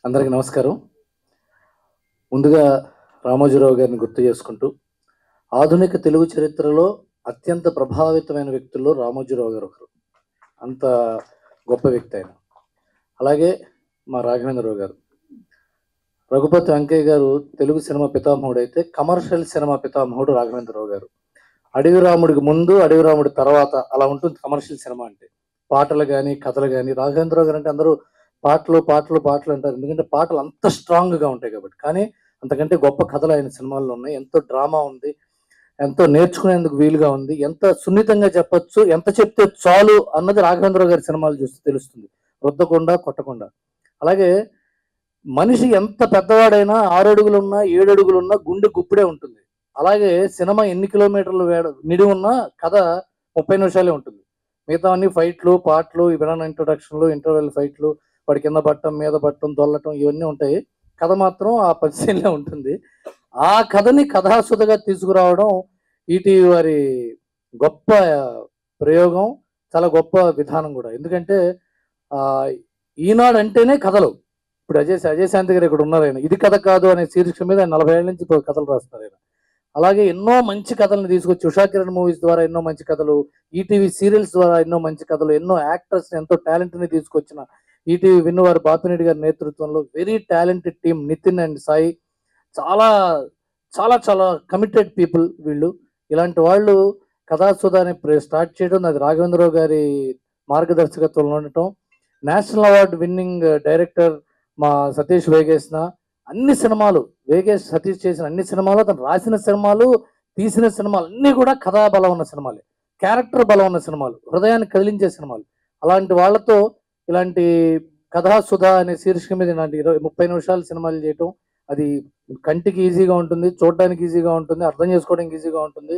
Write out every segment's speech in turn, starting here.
అందరికీ నమస్కారం. ముందుగా రామోజీరావు గారిని గుర్తు చేసుకుంటూ, ఆధునిక తెలుగు చరిత్రలో అత్యంత ప్రభావితమైన వ్యక్తుల్లో రామోజీరావు గారు ఒకరు. అంత గొప్ప వ్యక్తి ఆయన. అలాగే మా రాఘవేంద్రరావు గారు. రఘుపతి వెంకయ్య గారు తెలుగు సినిమా పితామహుడైతే, కమర్షియల్ సినిమా పితామహుడు రాఘవేంద్రరావు గారు. అడవి రాముడికి ముందు, అడవి రాముడి తర్వాత అలా ఉంటుంది కమర్షియల్ సినిమా అంటే. పాటలు కానీ, కథలు కానీ. రాఘవేంద్రరావు గారు అంటే అందరూ పాటలు పాటలు పాటలు అంటారు, ఎందుకంటే పాటలు అంత స్ట్రాంగ్గా ఉంటాయి కాబట్టి. కానీ అంతకంటే గొప్ప కథలు ఆయన సినిమాల్లో ఉన్నాయి. ఎంతో డ్రామా ఉంది, ఎంతో నేర్చుకునేందుకు వీలుగా ఉంది, ఎంత సున్నితంగా చెప్పొచ్చు, ఎంత చెప్తే చాలు అన్నది రాఘవేంద్రరావు గారి సినిమాలు చూస్తే తెలుస్తుంది. రుద్దకుండా కొట్టకుండా. అలాగే మనిషి ఎంత పెద్దవాడైనా 6 అడుగులున్నా 7 అడుగులున్నా గుండె గుప్పిడే ఉంటుంది. అలాగే సినిమా ఎన్ని కిలోమీటర్లు నిడి ఉన్నా కథ 30 నిమిషాలే ఉంటుంది. మిగతావన్నీ ఫైట్లు, పాటలు, విలన్ ఇంట్రొడక్షన్లు, ఇంటర్వెల్ ఫైట్లు, వాడి కింద పట్టడం, మీద పట్టడం, దొల్లటం ఇవన్నీ ఉంటాయి. కథ మాత్రం ఆ 10 సీన్లే ఉంటుంది. ఆ కథని కథాసుధగా తీసుకురావడం ఈటీవీ వారి గొప్ప ప్రయోగం, చాలా గొప్ప విధానం కూడా. ఎందుకంటే ఈనాడు అంటేనే కథలు. ఇప్పుడు అజయ్ శాంతి గారు ఇక్కడ ఉన్నారు. ఆయన ఇది కథ కాదు అనే శీర్షిక మీద 40 ఏళ్ళ నుంచి కథలు రాస్తున్నారు ఆయన. అలాగే ఎన్నో మంచి కథలను తీసుకొచ్చి ఉషా కిరణ్ మూవీస్ ద్వారా ఎన్నో మంచి కథలు, ఈటీవీ సీరియల్స్ ద్వారా ఎన్నో మంచి కథలు, ఎన్నో యాక్టర్స్ ఎంతో టాలెంట్ని తీసుకొచ్చిన ఈటీవీ విన్నవారు బాపిరెడ్డి గారి నేతృత్వంలో very talented team, Nitin and Sai, చాలా చాలా చాలా కమిటెడ్ పీపుల్ వీళ్ళు. ఇలాంటి వాళ్ళు కథాసుధాని స్టార్ట్ చేయడం, అది రాఘవేంద్రరావు గారి మార్గదర్శకత్వంలో ఉండటం. నేషనల్ అవార్డు విన్నింగ్ డైరెక్టర్ మా సతీష్ వేగేసిన అన్ని సినిమాలు, వేగేష్ సతీష్ చేసిన అన్ని సినిమాలు, అతను రాసిన సినిమాలు, తీసిన సినిమాలు అన్నీ కూడా కథా బలం ఉన్న సినిమాలే, క్యారెక్టర్ బలం ఉన్న సినిమాలు, హృదయాన్ని కదిలించే సినిమాలు. అలాంటి వాళ్ళతో ఇలాంటి కథాసుధ అనే శీర్షిక మీద ఇలాంటి 30 నిమిషాల సినిమాలు చేయటం, అది కంటికి ఈజీగా ఉంటుంది, చూడడానికి ఈజీగా ఉంటుంది, అర్థం చేసుకోవడానికి ఈజీగా ఉంటుంది,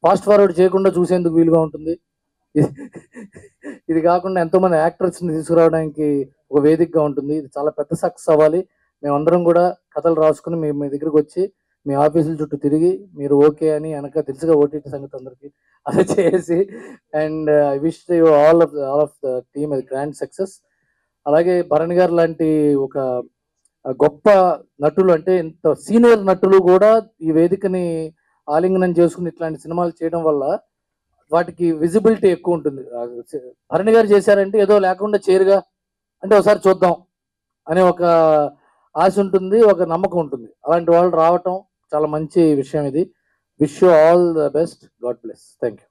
ఫాస్ట్ ఫార్వర్డ్ చేయకుండా చూసేందుకు వీలుగా ఉంటుంది. ఇది కాకుండా ఎంతోమంది యాక్టర్స్ని తీసుకురావడానికి ఒక వేదికగా ఉంటుంది. ఇది చాలా పెద్ద సక్సెస్ అవ్వాలి. మేమందరం కూడా కథలు రాసుకుని మీ దగ్గరికి వచ్చి మీ ఆఫీసుల చుట్టూ తిరిగి మీరు ఓకే అని వెనక తెలుసుగా ఓటీటీ సంగతి అందరికీ అది చేసి, and I wish you all of the team అది గ్రాండ్ సక్సెస్. అలాగే భరణ్ గారు లాంటి ఒక గొప్ప నటులు, అంటే ఇంత సీనియర్ నటులు కూడా ఈ వేదికని ఆలింగనం చేసుకుని ఇట్లాంటి సినిమాలు చేయడం వల్ల వాటికి విజిబిలిటీ ఎక్కువ ఉంటుంది. భరణి గారు చేశారంటే ఏదో లేకుండా చేయరుగా, అంటే ఒకసారి చూద్దాం అనే ఒక ఆశ ఉంటుంది, ఒక నమ్మకం ఉంటుంది. అలాంటి వాళ్ళు రావటం చాలా మంచి విషయం ఇది. Wish you all the best. God bless. Thank you.